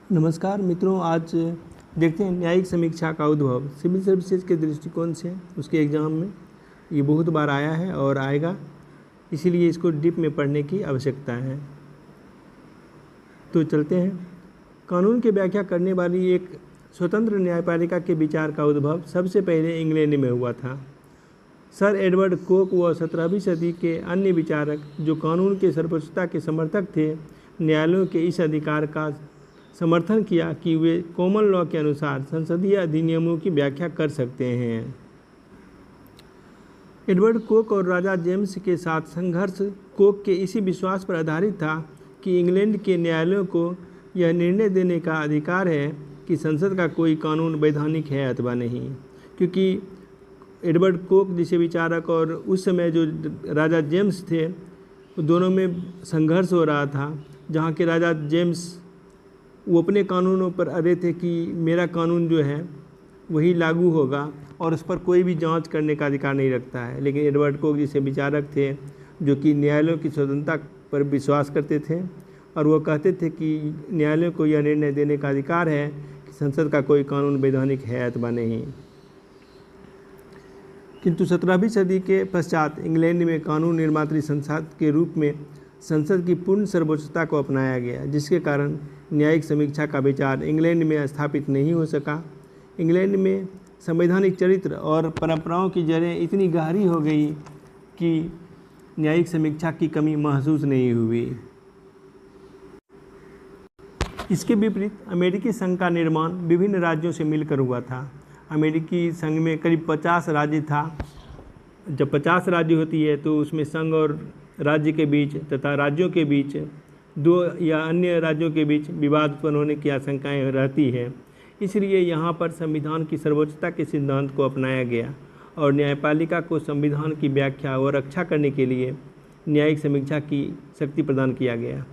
नमस्कार मित्रों, आज देखते हैं न्यायिक समीक्षा का उद्भव सिविल सर्विसेज के दृष्टिकोण से। उसके एग्ज़ाम में ये बहुत बार आया है और आएगा, इसीलिए इसको डीप में पढ़ने की आवश्यकता है। तो चलते हैं। कानून की व्याख्या करने वाली एक स्वतंत्र न्यायपालिका के विचार का उद्भव सबसे पहले इंग्लैंड में हुआ था। सर एडवर्ड कोक व 17वीं सदी के अन्य विचारक जो कानून के सर्वोच्चता के समर्थक थे, न्यायालयों के इस अधिकार का समर्थन किया कि वे कॉमन लॉ के अनुसार संसदीय अधिनियमों की व्याख्या कर सकते हैं। एडवर्ड कोक और राजा जेम्स के साथ संघर्ष कोक के इसी विश्वास पर आधारित था कि इंग्लैंड के न्यायालयों को यह निर्णय देने का अधिकार है कि संसद का कोई कानून वैधानिक है अथवा नहीं। क्योंकि एडवर्ड कोक जैसे विचारक और उस समय जो राजा जेम्स थे, दोनों में संघर्ष हो रहा था। जहाँ के राजा जेम्स वो अपने कानूनों पर अड़े थे कि मेरा कानून जो है वही लागू होगा और उस पर कोई भी जांच करने का अधिकार नहीं रखता है। लेकिन एडवर्ड कोक जैसे विचारक थे जो कि न्यायालयों की स्वतंत्रता पर विश्वास करते थे और वो कहते थे कि न्यायालयों को यह निर्णय देने का अधिकार है कि संसद का कोई कानून वैधानिक है अथवा नहीं। किंतु 17वीं सदी के पश्चात इंग्लैंड में कानून निर्मात्री संसद के रूप में संसद की पूर्ण सर्वोच्चता को अपनाया गया, जिसके कारण न्यायिक समीक्षा का विचार इंग्लैंड में स्थापित नहीं हो सका। इंग्लैंड में संवैधानिक चरित्र और परंपराओं की जड़ें इतनी गहरी हो गई कि न्यायिक समीक्षा की कमी महसूस नहीं हुई। इसके विपरीत अमेरिकी संघ का निर्माण विभिन्न राज्यों से मिलकर हुआ था। अमेरिकी संघ में करीब 50 राज्य था। जब 50 राज्य होती है तो उसमें संघ और राज्य के बीच तथा राज्यों के बीच दो या अन्य राज्यों के बीच विवाद उत्पन्न होने की आशंकाएं रहती है। इसलिए यहाँ पर संविधान की सर्वोच्चता के सिद्धांत को अपनाया गया और न्यायपालिका को संविधान की व्याख्या और रक्षा करने के लिए न्यायिक समीक्षा की शक्ति प्रदान किया गया।